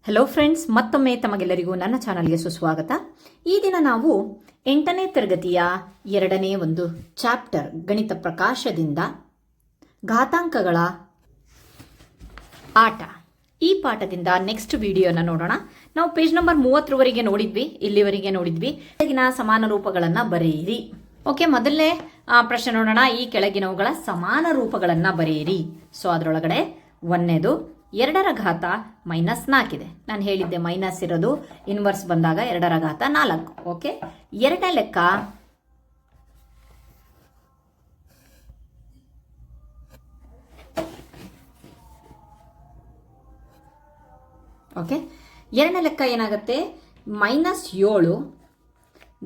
Hello friends, ಮತ್ತೊಮ್ಮೆ ತಮಗೆಲ್ಲರಿಗೂ ನನ್ನ ಚಾನಲ್ಗೆ ಸುಸ್ವಾಗತ. ಈ ದಿನ ನಾವು 8ನೇ ತರಗತಿಯ 2ನೇ ಒಂದು ಚಾಪ್ಟರ್ ಗಣಿತ ಪ್ರಕಾಶದಿಂದ ಘಾತಾಂಕಗಳ ಆಟ ಈ ಪಾಠದಿಂದ ನೆಕ್ಸ್ಟ್ ವಿಡಿಯೋನ ನೋಡೋಣ. ನಾವು ಪೇಜ್ ನಂಬರ್ 30ರವರೆಗೆ ನೋಡಿದ್ವಿ, ಇಲ್ಲಿವರೆಗೆ ನೋಡಿದ್ವಿ. ಕೆಳಗಿನ ಸಮಾನ ರೂಪಗಳನ್ನು ಬರೆಯಿರಿ. ಓಕೆ, ಮೊದಲನೇ ಪ್ರಶ್ನೆ ನೋಡೋಣ. ಈ ಕೆಳಗಿನವುಗಳ ಸಮಾನ ರೂಪಗಳನ್ನು ಬರೆಯಿರಿ. ಸೊ ಅದರೊಳಗಡೆ ಒಂದನೇದು 2ರ ಘಾತ -4 ಇದೆ. ನಾನು ಹೇಳಿದ್ದೆ ಮೈನಸ್ ಇರೋದು ಇನ್ವರ್ಸ್ ಬಂದಾಗ 2ರ ಘಾತ 4. ಓಕೆ, ಎರಡನೇ ಲೆಕ್ಕ ಏನಾಗುತ್ತೆ? -7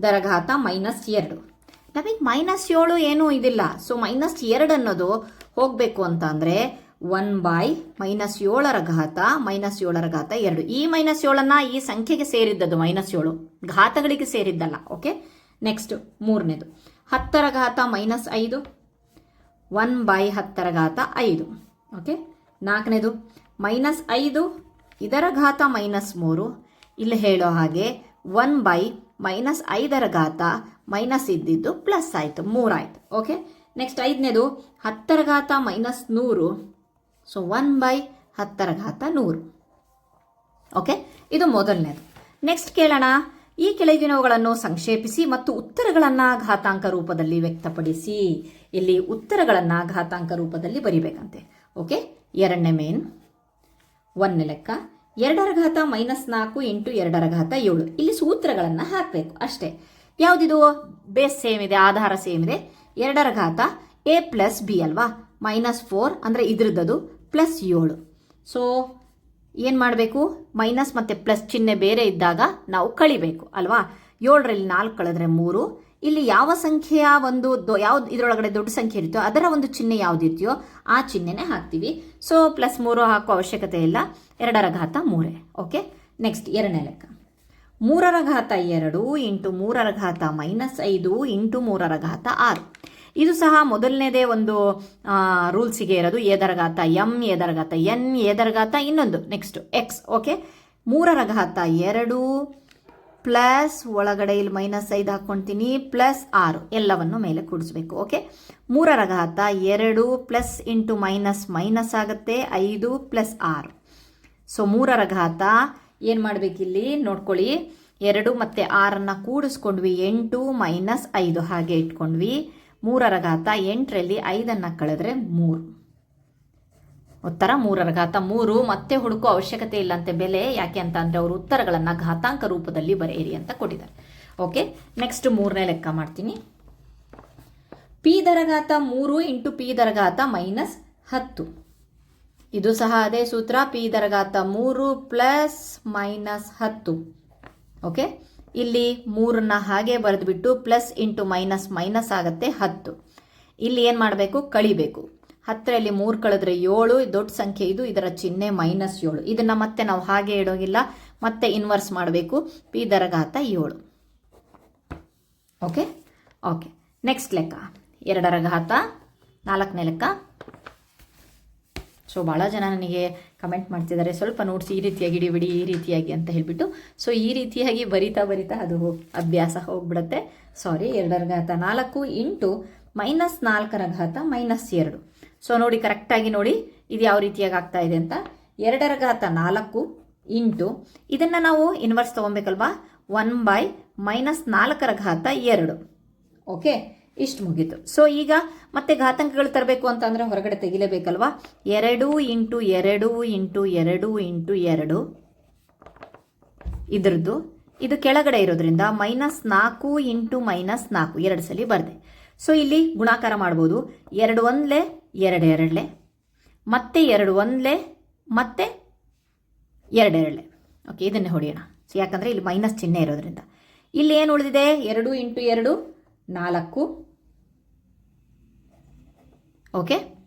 ದರ ಘಾತ -2. ನಮಗೆ -7 ಏನೂ ಇದಿಲ್ಲ. ಸೊ -2 ಅನ್ನೋದು ಹೋಗಬೇಕು ಅಂತ ಅಂದರೆ 1/-7ರ ಘಾತ -7ರ ಘಾತ 2. ಈ -7 ಈ ಸಂಖ್ಯೆಗೆ ಸೇರಿದ್ದದು, -7 ಘಾತಗಳಿಗೆ ಸೇರಿದ್ದಲ್ಲ. ಓಕೆ, ನೆಕ್ಸ್ಟ್ ಮೂರನೇದು 10ರ ಘಾತ -5, 1/10ರ ಘಾತ 5. ಓಕೆ, ನಾಲ್ಕನೇದು -5 ಇದರ ಘಾತ -3. ಇಲ್ಲಿ ಹೇಳೋ ಹಾಗೆ 1/-5ರ ಘಾತ ಮೈನಸ್ ಇದ್ದಿದ್ದು ಪ್ಲಸ್ ಆಯಿತು, 3 ಆಯಿತು. ಓಕೆ, ನೆಕ್ಸ್ಟ್ ಐದನೇದು 10ರ ಘಾತ -100. ಸೊ 1/10ರ ಘಾತ 100. ಓಕೆ, ಇದು ಮೊದಲನೇದು. ನೆಕ್ಸ್ಟ್ ಕೇಳೋಣ. ಈ ಕೆಳಗಿನವುಗಳನ್ನು ಸಂಕ್ಷೇಪಿಸಿ ಮತ್ತು ಉತ್ತರಗಳನ್ನು ಘಾತಾಂಕ ರೂಪದಲ್ಲಿ ವ್ಯಕ್ತಪಡಿಸಿ. ಇಲ್ಲಿ ಉತ್ತರಗಳನ್ನು ಘಾತಾಂಕ ರೂಪದಲ್ಲಿ ಬರಿಬೇಕಂತೆ. ಓಕೆ, ಎರಡನೇ ಮೇನ್. ಒಂದನೇ ಲೆಕ್ಕ 2ರ ಘಾತ -4 ಇಂಟು 2ರ ಘಾತ 7. ಇಲ್ಲಿ ಸೂತ್ರಗಳನ್ನು ಹಾಕಬೇಕು ಅಷ್ಟೇ. ಯಾವುದಿದು? ಬೇಸ್ ಸೇಮ್ ಇದೆ, ಆಧಾರ ಸೇಮ್ ಇದೆ. 2ರ ಘಾತ a + b ಅಲ್ವಾ, -4 ಅಂದರೆ ಇದ್ರದ್ದು +7. ಸೊ ಏನು ಮಾಡಬೇಕು? ಮೈನಸ್ ಮತ್ತು ಪ್ಲಸ್ ಚಿಹ್ನೆ ಬೇರೆ ಇದ್ದಾಗ ನಾವು ಕಳಿಬೇಕು ಅಲ್ವಾ. 7ರಲ್ಲಿ 4 ಕಳೆದ್ರೆ 3. ಇಲ್ಲಿ ಯಾವ ಸಂಖ್ಯೆಯ ಒಂದು ಯಾವ್ದು ಇದರೊಳಗಡೆ ದೊಡ್ಡ ಸಂಖ್ಯೆ ಇರುತ್ತೋ ಅದರ ಒಂದು ಚಿಹ್ನೆ ಯಾವುದಿರ್ತೀಯೋ ಆ ಚಿಹ್ನೆನೇ ಹಾಕ್ತೀವಿ. ಸೊ +3 ಹಾಕೋ ಅವಶ್ಯಕತೆ ಇಲ್ಲ, 2ರ ಘಾತ 3. ಓಕೆ, ನೆಕ್ಸ್ಟ್ ಎರಡನೇ ಲೆಕ್ಕ 3ರ ಘಾತ 2 ಇಂಟು 3ರ ಘಾತ -5 ಇಂಟು 3ರ ಘಾತ 6. ಇದು ಸಹ ಮೊದಲನೇದೇ ಒಂದು ರೂಲ್ಸಿಗೆ ಇರೋದು. ಎದರ ಘಾತ m, ಎದರ ಘಾತ n, ಎದರ ಘಾತ ಇನ್ನೊಂದು ನೆಕ್ಸ್ಟ್ x. ಓಕೆ, 3ರ ಘಾತ 2 ಪ್ಲಸ್ ಒಳಗಡೆ ಇಲ್ಲಿ -5 ಹಾಕ್ಕೊಳ್ತೀನಿ +6 ಎಲ್ಲವನ್ನು ಮೇಲೆ ಕೂಡಿಸ್ಬೇಕು. ಓಕೆ, 3ರ ಘಾತ 2 ಪ್ಲಸ್ ಇಂಟು ಮೈನಸ್ ಆಗುತ್ತೆ 5 + 6. ಸೊ 3ರ ಘಾತ ಏನು ಮಾಡಬೇಕಿಲ್ಲಿ ನೋಡ್ಕೊಳ್ಳಿ, 2 ಮತ್ತು 6 ಕೂಡಿಸ್ಕೊಂಡ್ವಿ, 8 - 5 ಹಾಗೆ ಇಟ್ಕೊಂಡ್ವಿ. 3ರ ಘಾತ 8ರಲ್ಲಿ 5 ಕಳೆದ್ರೆ 3. ಉತ್ತರ 3ರ ಘಾತ 3. ಮತ್ತೆ ಹುಡುಕೋ ಅವಶ್ಯಕತೆ ಇಲ್ಲಂತೆ ಬೆಲೆ. ಯಾಕೆ ಅಂತ ಅಂದರೆ ಅವರು ಉತ್ತರಗಳನ್ನು ಘಾತಾಂಕ ರೂಪದಲ್ಲಿ ಬರೆಯಿರಿ ಅಂತ ಕೊಟ್ಟಿದ್ದಾರೆ. ಓಕೆ, ನೆಕ್ಸ್ಟ್ ಮೂರನೇ ಲೆಕ್ಕ ಮಾಡ್ತೀನಿ. p ದರ ಘಾತ 3 ಇಂಟು p ದರ ಘಾತ -10. ಇದು ಸಹ ಅದೇ ಸೂತ್ರ, p ದರ ಘಾತ 3 ಪ್ಲಸ್ -10. ಓಕೆ, ಇಲ್ಲಿ 3ನ್ನ ಹಾಗೆ ಬರೆದುಬಿಟ್ಟು ಪ್ಲಸ್ ಇಂಟು ಮೈನಸ್ ಆಗುತ್ತೆ 10. ಇಲ್ಲಿ ಏನು ಮಾಡಬೇಕು? ಕಳಿಬೇಕು. 10ರಲ್ಲಿ 3 ಕಳೆದ್ರೆ 7, ದೊಡ್ಡ ಸಂಖ್ಯೆ ಇದು, ಇದರ ಚಿಹ್ನೆ -7. ಇದನ್ನು ಮತ್ತೆ ನಾವು ಹಾಗೆ ಇಡೋಗಿಲ್ಲ, ಮತ್ತೆ ಇನ್ವರ್ಸ್ ಮಾಡಬೇಕು. p ದರ ಘಾತ 7. ಓಕೆ ಓಕೆ, ನೆಕ್ಸ್ಟ್ ಲೆಕ್ಕ 2ರ ಘಾತ 4ನೇ ಲೆಕ್ಕ. ಸೊ ಭಾಳ ಜನ ನನಗೆ ಕಮೆಂಟ್ ಮಾಡ್ತಿದ್ದಾರೆ, ಸ್ವಲ್ಪ ನೋಟ್ಸ್ ಈ ರೀತಿಯಾಗಿ ಇಡಿಬಿಡಿ, ಈ ರೀತಿಯಾಗಿ ಅಂತ ಹೇಳಿಬಿಟ್ಟು. ಸೊ ಈ ರೀತಿಯಾಗಿ ಬರಿತಾ ಅದು ಅಭ್ಯಾಸ ಹೋಗ್ಬಿಡುತ್ತೆ. ಸಾರಿ, 2ರ ಘಾತ 4 ಇಂಟು -4ರ ಘಾತ -2. ಸೊ ನೋಡಿ, ಕರೆಕ್ಟಾಗಿ ನೋಡಿ ಇದು ಯಾವ ರೀತಿಯಾಗಿ ಆಗ್ತಾ ಇದೆ ಅಂತ. 2ರ ಘಾತ 4 ಇಂಟು ಇದನ್ನು ನಾವು ಇನ್ವರ್ಸ್ ತೊಗೊಬೇಕಲ್ವಾ, 1/-4ರ ಘಾತ 2. ಓಕೆ, ಇಷ್ಟು ಮುಗೀತು. ಸೊ ಈಗ ಮತ್ತೆ ಘಾತಾಂಕಗಳು ತರಬೇಕು ಅಂತ ಅಂದರೆ ಹೊರಗಡೆ ತೆಗಿಲೇಬೇಕಲ್ವಾ. 2 ಇಂಟು 2 ಇಂಟು 2 ಇಂಟು 2 ಇದ್ರದ್ದು, ಇದು ಕೆಳಗಡೆ ಇರೋದ್ರಿಂದ -4 ಇಂಟು -4 2 ಸಲ ಬರದೆ. ಸೊ ಇಲ್ಲಿ ಗುಣಾಕಾರ ಮಾಡ್ಬೋದು. 2 1 2 2 ಮತ್ತೆ 2 1 ಮತ್ತೆ 2 2. ಓಕೆ, ಇದನ್ನೇ ಹೊಡೆಯೋಣ. ಸೊ ಯಾಕಂದರೆ ಇಲ್ಲಿ ಮೈನಸ್ ಚಿಹ್ನೆ ಇರೋದ್ರಿಂದ. ಇಲ್ಲಿ ಏನು ಉಳಿದಿದೆ? 2 ಇಂಟು 2 4. Okay,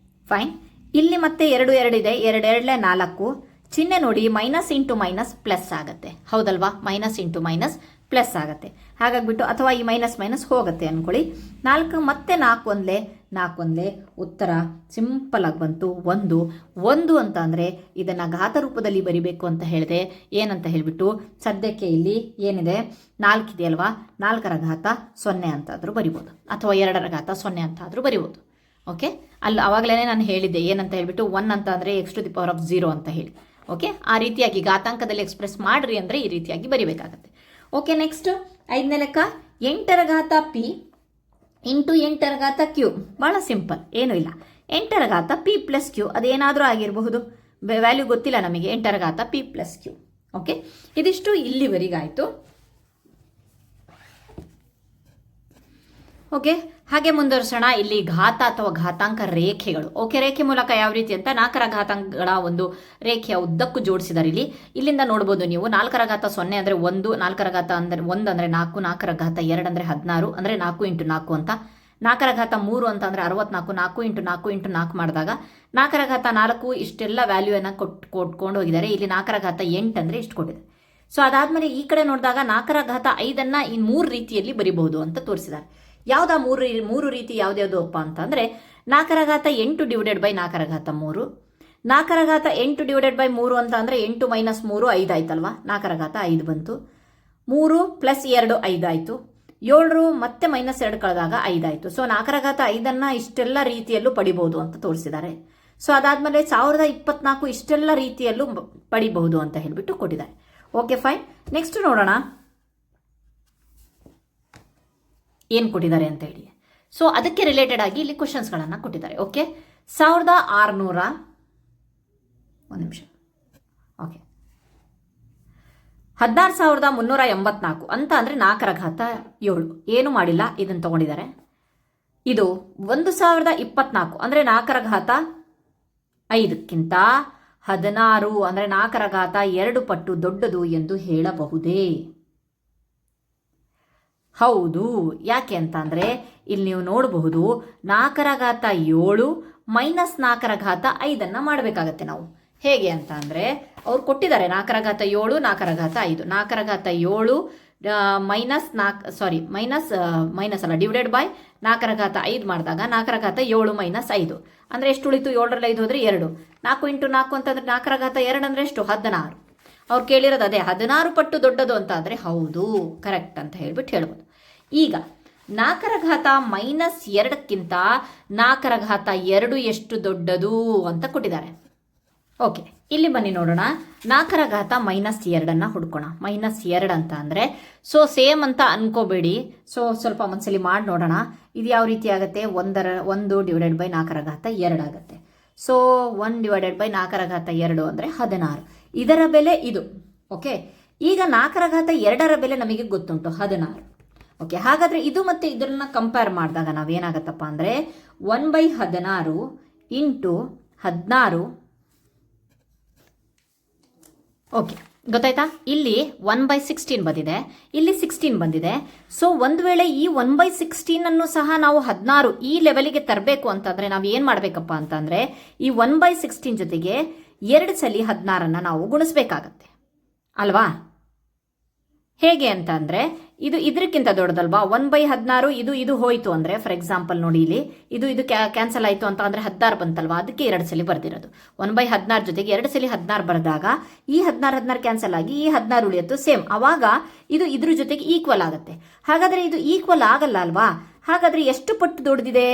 fine. ಇಲ್ಲಿ ಮತ್ತೆ 2 2 ಇದೆ, 2 2 4. ಚಿಹ್ನೆ ನೋಡಿ, ಮೈನಸ್ ಇಂಟು ಮೈನಸ್ ಪ್ಲಸ್ ಆಗುತ್ತೆ, ಹೌದಲ್ವಾ? ಮೈನಸ್ ಇಂಟು ಮೈನಸ್ ಪ್ಲಸ್ ಆಗುತ್ತೆ. ಹಾಗಾಗ್ಬಿಟ್ಟು ಅಥವಾ ಈ ಮೈನಸ್ ಮೈನಸ್ ಹೋಗುತ್ತೆ ಅಂದ್ಕೊಳ್ಳಿ. 4 ಮತ್ತೆ 4 ಒಂದ್ಲೆ ಉತ್ತರ ಸಿಂಪಲ್ ಆಗಿ ಬಂತು 1 ಅಂತ ಅಂದರೆ ಇದನ್ನು ಘಾತ ರೂಪದಲ್ಲಿ ಬರಿಬೇಕು ಅಂತ ಹೇಳಿದೆ. ಏನಂತ ಹೇಳಿಬಿಟ್ಟು ಸದ್ಯಕ್ಕೆ ಇಲ್ಲಿ ಏನಿದೆ 4 ಇದೆಯಲ್ವಾ, 4ರ ಘಾತ 0 ಅಂತಾದರೂ ಬರಿಬೋದು, ಅಥವಾ 2ರ ಘಾತ 0 ಅಂತ ಆದರೂ ಬರಿಬೋದು. ಓಕೆ, ಅಲ್ಲಿ ಆವಾಗಲೇ ನಾನು ಹೇಳಿದ್ದೆ ಏನಂತ ಹೇಳಿಬಿಟ್ಟು 1 ಅಂತ ಅಂದರೆ x⁴0 ಅಂತ ಹೇಳಿ. ಓಕೆ, ಆ ರೀತಿಯಾಗಿ ಘಾತಾಂಕದಲ್ಲಿ ಎಕ್ಸ್ಪ್ರೆಸ್ ಮಾಡ್ರಿ ಅಂದರೆ ಈ ರೀತಿಯಾಗಿ ಬರಿಬೇಕಾಗತ್ತೆ. ಓಕೆ, ನೆಕ್ಸ್ಟ್ 5ನೇ ಲೆಕ್ಕ 8ರ ಘಾತ p ಇಂಟು 8ರ ಘಾತ q. ಭಾಳ ಸಿಂಪಲ್, ಏನೂ ಇಲ್ಲ. 8ರ ಘಾತ p ಪ್ಲಸ್ q, ಅದೇನಾದರೂ ಆಗಿರಬಹುದು, ವ್ಯಾಲ್ಯೂ ಗೊತ್ತಿಲ್ಲ ನಮಗೆ. 8ರ ಘಾತ p ಪ್ಲಸ್ q. ಓಕೆ, ಇದಿಷ್ಟು ಇಲ್ಲಿವರೆಗಾಯಿತು. ಓಕೆ, ಹಾಗೆ ಮುಂದುವರ್ಸೋಣ. ಇಲ್ಲಿ ಘಾತ ಅಥವಾ ಘಾತಾಂಕ ರೇಖೆಗಳು. ಓಕೆ, ರೇಖೆ ಮೂಲಕ ಯಾವ ರೀತಿ ಅಂತ 4ರ ಘಾತಾಂಕಗಳ ಒಂದು ರೇಖೆಯ ಉದ್ದಕ್ಕೂ ಜೋಡಿಸಿದ್ದಾರೆ. ಇಲ್ಲಿಂದ ನೋಡ್ಬೋದು ನೀವು. 4ರ ಘಾತ 0 ಅಂದರೆ 1, 4ರ ಘಾತ ಅಂದರೆ 1 ಅಂದರೆ 4, 4ರ ಘಾತ 2 ಅಂದರೆ 16 ಅಂದರೆ 4 ಇಂಟು 4 ಅಂತ. 4ರ ಘಾತ 3 ಅಂತ ಅಂದರೆ 64, 4 ಇಂಟು 4 ಇಂಟು 4 ಮಾಡಿದಾಗ 4ರ ಘಾತ 4 ಇಷ್ಟೆಲ್ಲ ವ್ಯಾಲ್ಯೂಯನ್ನು ಕೊಟ್ಕೊಂಡು ಹೋಗಿದ್ದಾರೆ. ಇಲ್ಲಿ 4ರ ಘಾತ 8 ಅಂದರೆ ಇಷ್ಟು ಕೊಟ್ಟಿದೆ. ಸೊ ಅದಾದಮೇಲೆ ಈ ಕಡೆ ನೋಡಿದಾಗ 4ರ ಘಾತ 5ಅನ್ನು ಈ 3 ರೀತಿಯಲ್ಲಿ ಬರಿಬಹುದು ಅಂತ ತೋರಿಸಿದ್ದಾರೆ. ಯಾವುದಾ ಮೂರು ರೀತಿ ಯಾವ್ದ್ಯಾವುದು ಅಪ್ಪ ಅಂತಂದರೆ 4ರ ಘಾತ 8 ಡಿವೈಡೆಡ್ ಬೈ 4ರ ಘಾತ 3. 4ರ ಘಾತ 8 ಡಿವೈಡೆಡ್ ಬೈ 3 ಅಂತ ಅಂದರೆ 8 ಮೈನಸ್ 3 5 ಆಯ್ತಲ್ವಾ, 4ರ ಘಾತ 5 ಬಂತು. 3 ಪ್ಲಸ್ 2 5 ಆಯಿತು. 7 ಮತ್ತೆ ಮೈನಸ್ 2 ಕಳೆದಾಗ 5 ಆಯಿತು. ಸೊ 4ರ ಘಾತ 5ಅನ್ನು ಇಷ್ಟೆಲ್ಲ ರೀತಿಯಲ್ಲೂ ಪಡಿಬಹುದು ಅಂತ ತೋರಿಸಿದ್ದಾರೆ. ಸೊ ಅದಾದಮೇಲೆ 1024 ಇಷ್ಟೆಲ್ಲ ರೀತಿಯಲ್ಲೂ ಪಡಿಬಹುದು ಅಂತ ಹೇಳಿಬಿಟ್ಟು ಕೊಟ್ಟಿದ್ದಾರೆ. Okay, fine. ನೆಕ್ಸ್ಟ್ ನೋಡೋಣ ಏನು ಕೊಟ್ಟಿದ್ದಾರೆ ಅಂತ ಹೇಳಿ. ಸೊ ಅದಕ್ಕೆ ರಿಲೇಟೆಡ್ ಆಗಿ ಇಲ್ಲಿ ಕ್ವಶನ್ಸ್ಗಳನ್ನು ಕೊಟ್ಟಿದ್ದಾರೆ. ಓಕೆ, 1600 ಒಂದು ನಿಮಿಷ. ಓಕೆ, 16384 ಅಂತ ಅಂದರೆ 4ರ ಘಾತ 7. ಏನು ಮಾಡಿಲ್ಲ, ಇದನ್ನು ತಗೊಂಡಿದ್ದಾರೆ. ಇದು 1024 ಅಂದರೆ 4ರ ಘಾತ 5ಕ್ಕಿಂತ 16 ಅಂದರೆ 4ರ ಘಾತ 2 ಪಟ್ಟು ದೊಡ್ಡದು ಎಂದು ಹೇಳಬಹುದೇ? ಹೌದು. ಯಾಕೆ ಅಂತ ಅಂದರೆ ಇಲ್ಲಿ ನೀವು ನೋಡಬಹುದು 4ರ ಘಾತ 7 ಮೈನಸ್ 4ರ ಘಾತ 5ಅನ್ನು ಮಾಡಬೇಕಾಗತ್ತೆ ನಾವು. ಹೇಗೆ ಅಂತ ಅಂದರೆ ಅವ್ರು ಕೊಟ್ಟಿದ್ದಾರೆ 4ರ ಘಾತ 7, 4ರ ಘಾತ 5. 4ರ ಘಾತ 7 ಮೈನಸ್ ಅಲ್ಲ ಡಿವೈಡೆಡ್ ಬೈ 4ರ ಘಾತ 5 ಮಾಡಿದಾಗ 4ರ ಘಾತ 7 ಮೈನಸ್ 5 ಅಂದರೆ ಎಷ್ಟು ಉಳಿತು? 7ರಲ್ಲಿ 5 ಹೋದರೆ 2. 4 ಇಂಟು 4 ಅಂತಂದರೆ 4ರ ಘಾತ 2 ಅಂದರೆ ಎಷ್ಟು? 16. ಅವ್ರು ಕೇಳಿರೋದು ಅದೇ, 16 ಪಟ್ಟು ದೊಡ್ಡದು ಅಂತ ಅಂದರೆ ಹೌದು, ಕರೆಕ್ಟ್ ಅಂತ ಹೇಳ್ಬಿಟ್ಟು ಹೇಳ್ಬೋದು. ಈಗ 4ರ ಘಾತ ಮೈನಸ್ 2ಕ್ಕಿಂತ 4ರ ಘಾತ 2 ಎಷ್ಟು ದೊಡ್ಡದು ಅಂತ ಕೊಟ್ಟಿದ್ದಾರೆ. ಓಕೆ, ಇಲ್ಲಿ ಬನ್ನಿ ನೋಡೋಣ. 4ರ ಘಾತ ಮೈನಸ್ 2ಅನ್ನು ಹುಡ್ಕೋಣ. ಮೈನಸ್ 2 ಅಂತ ಅಂದರೆ ಸೊ ಸೇಮ್ ಅಂತ ಅನ್ಕೋಬೇಡಿ. ಸೊ ಸ್ವಲ್ಪ ಒಂದ್ಸಲಿ ಮಾಡಿ ನೋಡೋಣ. ಇದು ಯಾವ ರೀತಿ ಆಗುತ್ತೆ? 1 ಡಿವೈಡೆಡ್ ಬೈ 4ರ ಘಾತ 2 ಆಗುತ್ತೆ. ಸೊ 1 ಡಿವೈಡೆಡ್ ಬೈ 4ರ ಘಾತ 2 ಅಂದರೆ 16. ಇದರ ಬೆಲೆ ಇದು. ಓಕೆ, ಈಗ 4ರ ಘಾತ 2ರ ಬೆಲೆ ನಮಗೆ ಗೊತ್ತುಂಟು 16. ಓಕೆ, ಹಾಗಾದರೆ ಇದು ಮತ್ತು ಇದನ್ನ ಕಂಪೇರ್ ಮಾಡಿದಾಗ ನಾವೇನಾಗತ್ತಪ್ಪ ಅಂದರೆ 1/16 ಇಂಟು 16. ಓಕೆ, ಗೊತ್ತಾಯ್ತಾ? ಇಲ್ಲಿ 1/16 ಬಂದಿದೆ, ಇಲ್ಲಿ 16 ಬಂದಿದೆ. ಸೊ ಒಂದು ವೇಳೆ ಈ 1/16 ಸಹ ನಾವು 16 ಈ ಲೆವೆಲಿಗೆ ತರಬೇಕು ಅಂತಂದರೆ ನಾವು ಏನು ಮಾಡಬೇಕಪ್ಪ ಅಂತಂದರೆ ಈ 1/16 ಜೊತೆಗೆ 2 ಸಲ 16ಅನ್ನು ನಾವು ಗುಣಿಸ್ಬೇಕಾಗತ್ತೆ ಅಲ್ವಾ? ಹೇಗೆ ಅಂತ ಅಂದರೆ ಇದು ಇದಕ್ಕಿಂತ ದೊಡ್ಡದಲ್ವಾ? 1/16 ಇದು ಹೋಯಿತು ಅಂದರೆ ಫಾರ್ ಎಕ್ಸಾಂಪಲ್ ನೋಡಿ, ಇಲ್ಲಿ ಇದು ಕ್ಯಾನ್ಸಲ್ ಆಯಿತು ಅಂತ ಅಂದರೆ 16 ಬಂತಲ್ವಾ? ಅದಕ್ಕೆ 2 ಸಲ ಬರ್ದಿರೋದು. 1/16 ಜೊತೆಗೆ 2 ಸಲ 16 ಬರೆದಾಗ ಈ 16 ಕ್ಯಾನ್ಸಲ್ ಆಗಿ ಈ 16 ಉಳಿಯುತ್ತೆ ಸೇಮ್. ಆವಾಗ ಇದು ಇದ್ರ ಜೊತೆಗೆ ಈಕ್ವಲ್ ಆಗುತ್ತೆ. ಹಾಗಾದರೆ ಇದು ಈಕ್ವಲ್ ಆಗಲ್ಲ ಅಲ್ವಾ? ಹಾಗಾದರೆ ಎಷ್ಟು ಪಟ್ಟು ದೊಡ್ಡದಿದೆ?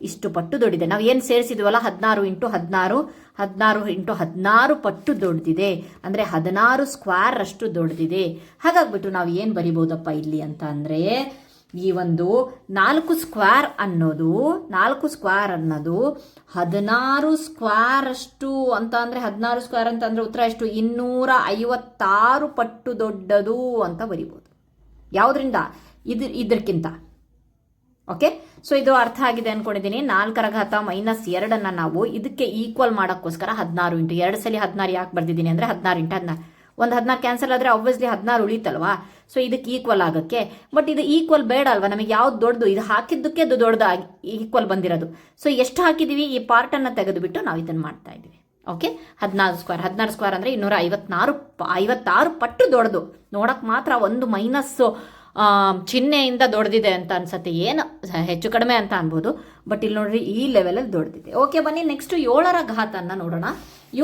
ಇಷ್ಟು ಪಟ್ಟು ದೊಡ್ಡದಿದೆ. ನಾವು ಏನು ಸೇರಿಸಿದ್ವಲ್ಲ 16 ಇಂಟು 16 ಇಂಟು 16 ಪಟ್ಟು ದೊಡ್ಡದಿದೆ. ಅಂದರೆ 16 ಸ್ಕ್ವೇರ್ ಅಷ್ಟು ದೊಡ್ಡದಿದೆ. ಹಾಗಾಗ್ಬಿಟ್ಟು ನಾವು ಏನು ಬರಿಬೋದಪ್ಪ ಇಲ್ಲಿ ಅಂತ ಅಂದರೆ ಈ ಒಂದು 4 ಸ್ಕ್ವೇರ್ ಅನ್ನೋದು 16 ಸ್ಕ್ವೇರ್ ಅಷ್ಟು ಅಂತ ಅಂದರೆ 16 ಸ್ಕ್ವೇರ್ ಅಂತ ಅಂದರೆ ಉತ್ತರ ಎಷ್ಟು? 256 ಪಟ್ಟು ದೊಡ್ಡದು ಅಂತ ಬರಿಬೋದು. ಯಾವುದರಿಂದ? ಇದಕ್ಕಿಂತ. ಓಕೆ, ಸೊ ಇದು ಅರ್ಥ ಆಗಿದೆ ಅನ್ಕೊಂಡಿದ್ದೀನಿ. 4ರ ಘಾತ ಮೈನಸ್ 2ಅನ್ನು ನಾವು ಇದಕ್ಕೆ ಈಕ್ವಲ್ ಮಾಡೋಕ್ಕೋಸ್ಕರ 16 ಇಂಟು 2 ಸಲ 16 ಯಾಕೆ ಬರ್ದಿದ್ದೀನಿ ಅಂದರೆ 16 ಇಂಟು 16 ಒಂದು 16 ಕ್ಯಾನ್ಸಲ್ ಆದರೆ ಆಬ್ವಿಯಸ್ಲಿ 16 ಉಳಿತಲ್ವಾ? ಸೊ ಇದಕ್ಕೆ ಈಕ್ವಲ್ ಆಗೋಕ್ಕೆ. ಬಟ್ ಇದು ಈಕ್ವಲ್ ಬೇಡ ಅಲ್ವಾ? ನಮಗೆ ಯಾವ್ದು ದೊಡ್ಡದು? ಇದು ಹಾಕಿದ್ದಕ್ಕೆ ಅದು ದೊಡ್ಡದಾಗಿ ಈಕ್ವಲ್ ಬಂದಿರೋದು. ಸೊ ಎಷ್ಟು ಹಾಕಿದ್ದೀವಿ? ಈ ಪಾರ್ಟನ್ನು ತೆಗೆದುಬಿಟ್ಟು ನಾವು ಇದನ್ನು ಮಾಡ್ತಾ ಇದ್ದೀವಿ. ಓಕೆ 16 ಸ್ಕ್ವೇರ್ ಅಂದರೆ 256 ಪಟ್ಟು ದೊಡ್ಡದು. ನೋಡಕ್ಕೆ ಮಾತ್ರ ಒಂದು ಮೈನಸ್ ಚಿಹ್ನೆಯಿಂದ ದೊಡ್ಡದಿದೆ ಅಂತ ಅನ್ಸುತ್ತೆ, ಏನು ಹೆಚ್ಚು ಕಡಿಮೆ ಅಂತ ಅನ್ಬೋದು, ಬಟ್ ಇಲ್ಲಿ ನೋಡ್ರಿ ಈ ಲೆವೆಲಲ್ಲಿ ದೊಡ್ಡದಿದೆ. ಓಕೆ, ಬನ್ನಿ ನೆಕ್ಸ್ಟ್ 7ರ ಘಾತವನ್ನು ನೋಡೋಣ.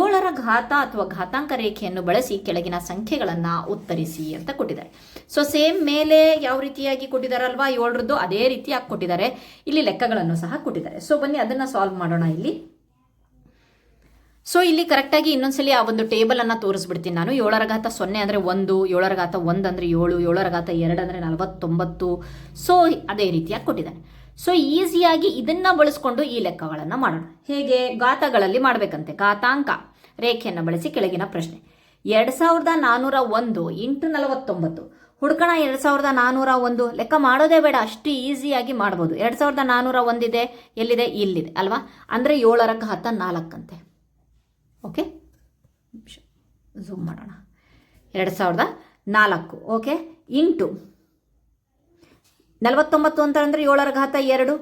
7ರ ಘಾತ ಅಥವಾ ಘಾತಾಂಕ ರೇಖೆಯನ್ನು ಬಳಸಿ ಕೆಳಗಿನ ಸಂಖ್ಯೆಗಳನ್ನು ಉತ್ತರಿಸಿ ಅಂತ ಕೊಟ್ಟಿದ್ದಾರೆ. ಸೊ ಸೇಮ್ ಮೇಲೆ ಯಾವ ರೀತಿಯಾಗಿ ಕೊಟ್ಟಿದ್ದಾರಲ್ವಾ 7ರದ್ದು, ಅದೇ ರೀತಿಯಾಗಿ ಕೊಟ್ಟಿದ್ದಾರೆ. ಇಲ್ಲಿ ಲೆಕ್ಕಗಳನ್ನು ಸಹ ಕೊಟ್ಟಿದ್ದಾರೆ. ಸೊ ಬನ್ನಿ ಅದನ್ನು ಸಾಲ್ವ್ ಮಾಡೋಣ ಇಲ್ಲಿ. ಸೊ ಇಲ್ಲಿ ಕರೆಕ್ಟಾಗಿ ಇನ್ನೊಂದ್ಸಲಿ ಆ ಒಂದು ಟೇಬಲ್ ಅನ್ನು ತೋರಿಸ್ಬಿಡ್ತೀನಿ ನಾನು. 7ರ ಘಾತ 0 ಅಂದರೆ 1, 7ರ ಘಾತ 1 ಅಂದರೆ 7, 7ರ ಘಾತ 2 ಅಂದರೆ 49. ಸೊ ಅದೇ ರೀತಿಯಾಗಿ ಕೊಟ್ಟಿದ್ದಾನೆ. ಸೊ ಈಸಿಯಾಗಿ ಇದನ್ನ ಬಳಸ್ಕೊಂಡು ಈ ಲೆಕ್ಕಗಳನ್ನು ಮಾಡೋಣ. ಹೇಗೆ? ಘಾತಗಳಲ್ಲಿ ಮಾಡಬೇಕಂತೆ. ಘಾತಾಂಕ ರೇಖೆಯನ್ನು ಬಳಸಿ ಕೆಳಗಿನ ಪ್ರಶ್ನೆ. 2401 ಇಂಟು 49 ಹುಡ್ಕೋಣ. 2401 ಲೆಕ್ಕ ಮಾಡೋದೇ ಬೇಡ, ಅಷ್ಟು ಈಸಿಯಾಗಿ ಮಾಡ್ಬೋದು. 2401 ಇದೆ, ಎಲ್ಲಿದೆ? ಇಲ್ಲಿದೆ ಅಲ್ವಾ? ಅಂದರೆ 7ರ ಘಾತ 4 ಅಂತೆ. ಓಕೆ, ಝೂಮ್ ಮಾಡೋಣ. 2004. ಓಕೆ, ಇಂಟು 49 ಅಂತ ಅಂದರೆ 7ರ ಘಾತ 2.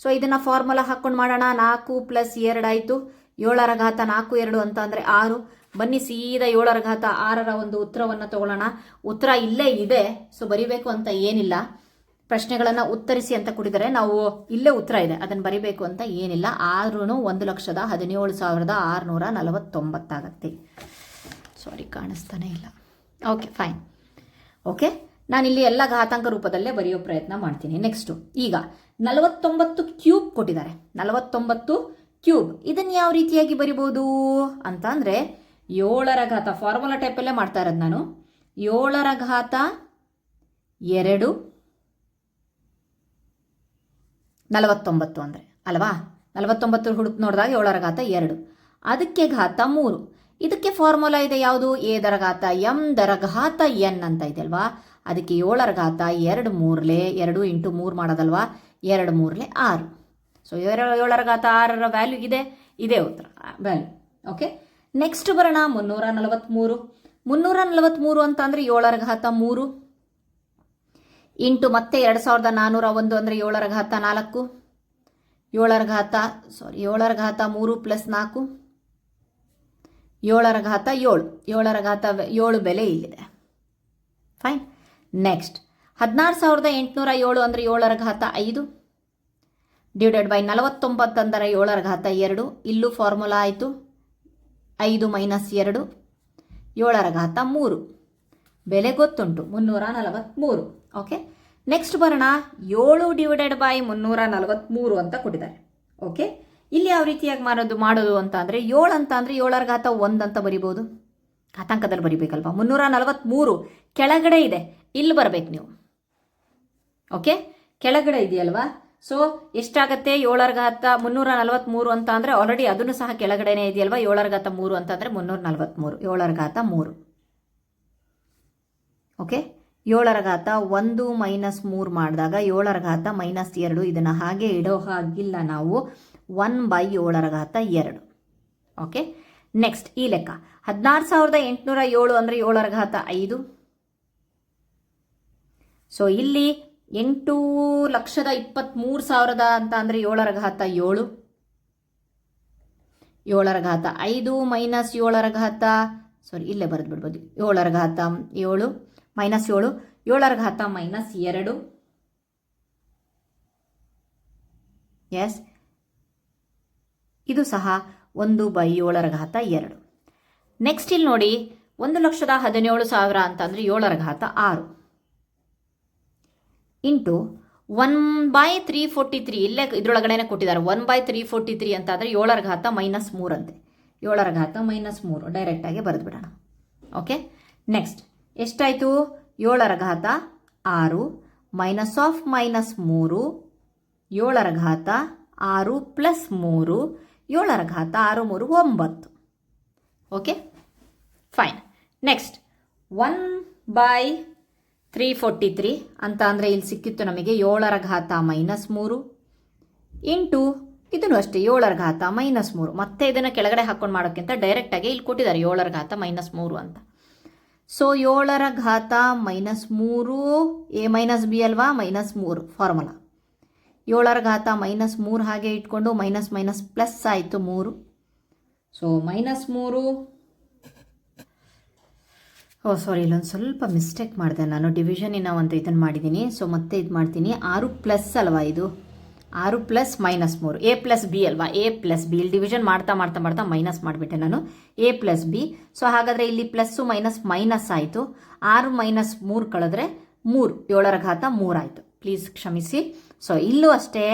ಸೊ ಇದನ್ನು ಫಾರ್ಮುಲಾ ಹಾಕ್ಕೊಂಡು ಮಾಡೋಣ. 4 + 2 ಆಯಿತು. 7ರ ಘಾತ 4 2 ಅಂತ ಅಂದರೆ 6. ಬನ್ನಿ ಸೀದಾ 7ರ ಘಾತ 6ರ ಒಂದು ಉತ್ತರವನ್ನು ತಗೊಳ್ಳೋಣ. ಉತ್ತರ ಇಲ್ಲೇ ಇದೆ, ಸೊ ಬರಿಬೇಕು ಅಂತ ಏನಿಲ್ಲ. ಪ್ರಶ್ನೆಗಳನ್ನು ಉತ್ತರಿಸಿ ಅಂತ ಕೊಟ್ಟಿದ್ದಾರೆ, ನಾವು ಇಲ್ಲೇ ಉತ್ತರ ಇದೆ, ಅದನ್ನು ಬರಿಬೇಕು ಅಂತ ಏನಿಲ್ಲ. 6 1,17,649 ಆಗುತ್ತೆ. ಸಾರಿ, ಕಾಣಿಸ್ತಾನೆ ಇಲ್ಲ. Okay, fine. ಓಕೆ, ನಾನಿಲ್ಲಿ ಎಲ್ಲ ಘಾತಾಂಕ ರೂಪದಲ್ಲೇ ಬರೆಯೋ ಪ್ರಯತ್ನ ಮಾಡ್ತೀನಿ. ನೆಕ್ಸ್ಟು ಈಗ 49 ಕ್ಯೂಬ್ ಕೊಟ್ಟಿದ್ದಾರೆ. 49 ಕ್ಯೂಬ್ ಇದನ್ನು ಯಾವ ರೀತಿಯಾಗಿ ಬರಿಬೋದು ಅಂತ ಅಂದರೆ 7ರ ಘಾತ ಫಾರ್ಮುಲಾ ಟೈಪಲ್ಲೇ ಮಾಡ್ತಾ ಇರೋದು ನಾನು. 7ರ ಘಾತ 2 49 ಅಂದರೆ ಅಲ್ವಾ? 49 ಹುಡುಕ್ ನೋಡಿದಾಗ 7ರ ಘಾತ 2, ಅದಕ್ಕೆ ಘಾತ 3. ಇದಕ್ಕೆ ಫಾರ್ಮುಲಾ ಇದೆ ಯಾವುದು? ಎದರ ಘಾತ ಎಂ ದರ ಘಾತ ಎನ್ ಅಂತ ಇದೆ ಅಲ್ವಾ? ಅದಕ್ಕೆ 7ರ ಘಾತ 2 3 2 ಇಂಟು 3 ಮಾಡೋದಲ್ವಾ? 2 3 6. ಸೊ 7ರ ಘಾತ 6ರ ವ್ಯಾಲ್ಯೂ ಇದೇ ಉತ್ತರ ವ್ಯಾಲ್ಯೂ. ಓಕೆ, ನೆಕ್ಸ್ಟ್ ಬರೋಣ 343 ಅಂತ ಅಂದರೆ 7ರ ಘಾತ 3 ಇಂಟು ಮತ್ತೆ 2401 ಅಂದರೆ 7ರ ಘಾತ 4. 7ರ ಘಾತ 3 + 4 7ರ ಘಾತ 7. 7ರ ಘಾತ 7 ಬೆಲೆ ಇಲ್ಲಿದೆ. ಫೈನ್. ನೆಕ್ಸ್ಟ್ 16,807 ಅಂದರೆ 7ರ ಘಾತ 5 ಡಿವೈಡೆಡ್ ಬೈ 49 ಅಂದರೆ 7ರ ಘಾತ 2. ಇಲ್ಲೂ ಫಾರ್ಮುಲಾ ಆಯಿತು. 5 - 2 7ರ ಘಾತ 3 ಬೆಲೆ ಗೊತ್ತುಂಟು 343. ಓಕೆ, ನೆಕ್ಸ್ಟ್ ಬರೋಣ 7 ಡಿವೈಡೆಡ್ ಬೈ 343 ಅಂತ ಕೊಟ್ಟಿದ್ದಾರೆ. ಓಕೆ, ಇಲ್ಲಿ ಯಾವ ರೀತಿಯಾಗಿ ಮಾಡೋದು ಅಂತ ಅಂದರೆ 7 ಅಂತ ಅಂದರೆ 7ರ ಘಾತ 1 ಅಂತ ಬರಿಬೋದು. ಘಾತಾಂಕದಲ್ಲಿ ಬರಿಬೇಕಲ್ವಾ? 343 ಕೆಳಗಡೆ ಇದೆ, ಇಲ್ಲಿ ಬರಬೇಕು ನೀವು. ಓಕೆ, ಕೆಳಗಡೆ ಇದೆಯಲ್ವಾ? ಸೊ ಎಷ್ಟಾಗತ್ತೆ? 7ರ ಘಾತ 343 ಅಂತ ಅಂದರೆ ಆಲ್ರೆಡಿ ಅದನ್ನು ಸಹ ಕೆಳಗಡೆನೇ ಇದೆಯಲ್ವಾ? 7ರ ಘಾತ 3 ಅಂತ ಅಂದರೆ 343. 7ರ ಘಾತ 3. ಓಕೆ, 7ರ ಘಾತ 1 - 3 ಮಾಡಿದಾಗ 7ರ ಘಾತ -2. ಇದನ್ನು ಹಾಗೆ ಇಡೋ ಹಾಗಿಲ್ಲ ನಾವು. 1/7ರ ಘಾತ 2. ಓಕೆ, ನೆಕ್ಸ್ಟ್ ಈ ಲೆಕ್ಕ 16,807 ಅಂದರೆ 7ರ ಘಾತ 5. ಸೊ ಇಲ್ಲಿ 8,23,000 ಅಂತ ಅಂದರೆ 7ರ ಘಾತ 7. 7ರ ಘಾತ 5 - 7ರ ಘಾತ ಇಲ್ಲೇ ಬರೆದು ಬಿಡ್ಬೋದು. 7ರ ಘಾತ 7 -7 7ರ ಘಾತ -2. ಎಸ್, ಇದು ಸಹ 1/7ರ ಘಾತ 2. ನೆಕ್ಸ್ಟ್ ಇಲ್ಲಿ ನೋಡಿ 1,17,000 ಅಂತ ಅಂದರೆ 7ರ ಘಾತ 6 ಇಂಟು 1/343. ಇಲ್ಲೇ ಇದರೊಳಗಡೆ ಕೊಟ್ಟಿದ್ದಾರೆ 1/343 ಅಂತ ಅಂದರೆ 7ರ ಘಾತ -3 ಅಂತೆ. 7ರ ಘಾತ -3 ಡೈರೆಕ್ಟಾಗಿ ಬರೆದು ಬಿಡೋಣ. ಓಕೆ, ನೆಕ್ಸ್ಟ್ ಎಷ್ಟಾಯಿತು? 7ರ ಘಾತ 6 -3 7ರ ಘಾತ 6 + 3 7ರ ಘಾತ 6 3 9. Okay, fine. ನೆಕ್ಸ್ಟ್ 1/343 ಅಂತ ಅಂದರೆ ಇಲ್ಲಿ ಸಿಕ್ಕಿತ್ತು ನಮಗೆ 7ರ ಘಾತ -3 ಇಂಟು ಇದನ್ನು ಅಷ್ಟೇ 7ರ ಘಾತ -3. ಮತ್ತೆ ಇದನ್ನು ಕೆಳಗಡೆ ಹಾಕ್ಕೊಂಡು ಮಾಡೋಕ್ಕಿಂತ ಡೈರೆಕ್ಟಾಗಿ ಇಲ್ಲಿ ಕೊಟ್ಟಿದ್ದಾರೆ 7ರ ಘಾತ -3 ಅಂತ. ಸೊ 7ರ ಘಾತ -3 a - b ಅಲ್ವಾ? -3 ಫಾರ್ಮುಲಾ. 7ರ ಘಾತ -3 ಹಾಗೆ ಇಟ್ಕೊಂಡು ಮೈನಸ್ ಪ್ಲಸ್ ಆಯಿತು 3. ಸೊ -3, ಸಾರಿ ಇಲ್ಲೊಂದು ಸ್ವಲ್ಪ ಮಿಸ್ಟೇಕ್ ಮಾಡಿದೆ ನಾನು, ಡಿವಿಷನಿನ ಒಂದು ಇದನ್ನು ಮಾಡಿದ್ದೀನಿ. ಸೊ ಮತ್ತೆ ಇದು ಮಾಡ್ತೀನಿ, 6 ಪ್ಲಸ್ ಅಲ್ವಾ ಇದು, 6 ಪ್ಲಸ್ -3, A ಪ್ಲಸ್ ಬಿ ಅಲ್ವಾ, A ಪ್ಲಸ್ ಬಿ. ಇಲ್ಲಿ ಡಿವಿಷನ್ ಮಾಡ್ತಾ ಮಾಡ್ತಾ ಮಾಡ್ತಾ ಮೈನಸ್ ಮಾಡಿಬಿಟ್ಟೆ ನಾನು, A ಪ್ಲಸ್ ಬಿ. ಸೊ ಹಾಗಾದರೆ ಇಲ್ಲಿ ಪ್ಲಸ್ಸು ಮೈನಸ್ ಆಯಿತು. 6 - 3 ಕಳೆದ್ರೆ 3, 7ರ ಘಾತ 3 ಆಯಿತು. ಪ್ಲೀಸ್ ಕ್ಷಮಿಸಿ. ಸೊ ಇಲ್ಲೂ ಅಷ್ಟೇ,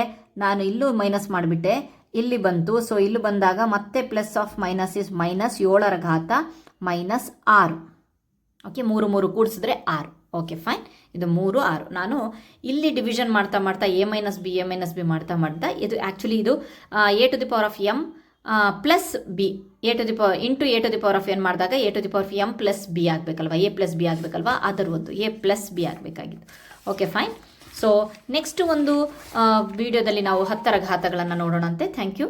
ನಾನು ಇಲ್ಲೂ ಮೈನಸ್ ಮಾಡಿಬಿಟ್ಟೆ, ಇಲ್ಲಿ ಬಂತು. ಸೊ ಇಲ್ಲಿ ಬಂದಾಗ ಮತ್ತೆ plus of minus is minus, 7ರ ಘಾತ -6. ಓಕೆ, 3 3 ಕೂಡಿಸಿದ್ರೆ 6. ಓಕೆ ಫೈನ್, ಇದು 3 6. ನಾನು ಇಲ್ಲಿ ಡಿವಿಷನ್ ಮಾಡ್ತಾ ಮಾಡ್ತಾ A ಮೈನಸ್ ಬಿ ಮಾಡ್ತಾ ಇದು ಆ್ಯಕ್ಚುಲಿ ಇದು A to the power of m plus B, A to the power into A to the power of n ಮಾಡಿದಾಗ A to the power of m plus B ಆಗಬೇಕಲ್ವಾ, A plus B ಆಗಬೇಕಲ್ವಾ, ಅದರದ್ದು A plus B ಆಗಬೇಕಾಗಿತ್ತು. Okay fine. So next ಒಂದು ವಿಡಿಯೋದಲ್ಲಿ ನಾವು 10ರ ಘಾತಗಳನ್ನು ನೋಡೋಣಂತೆ. Thank you.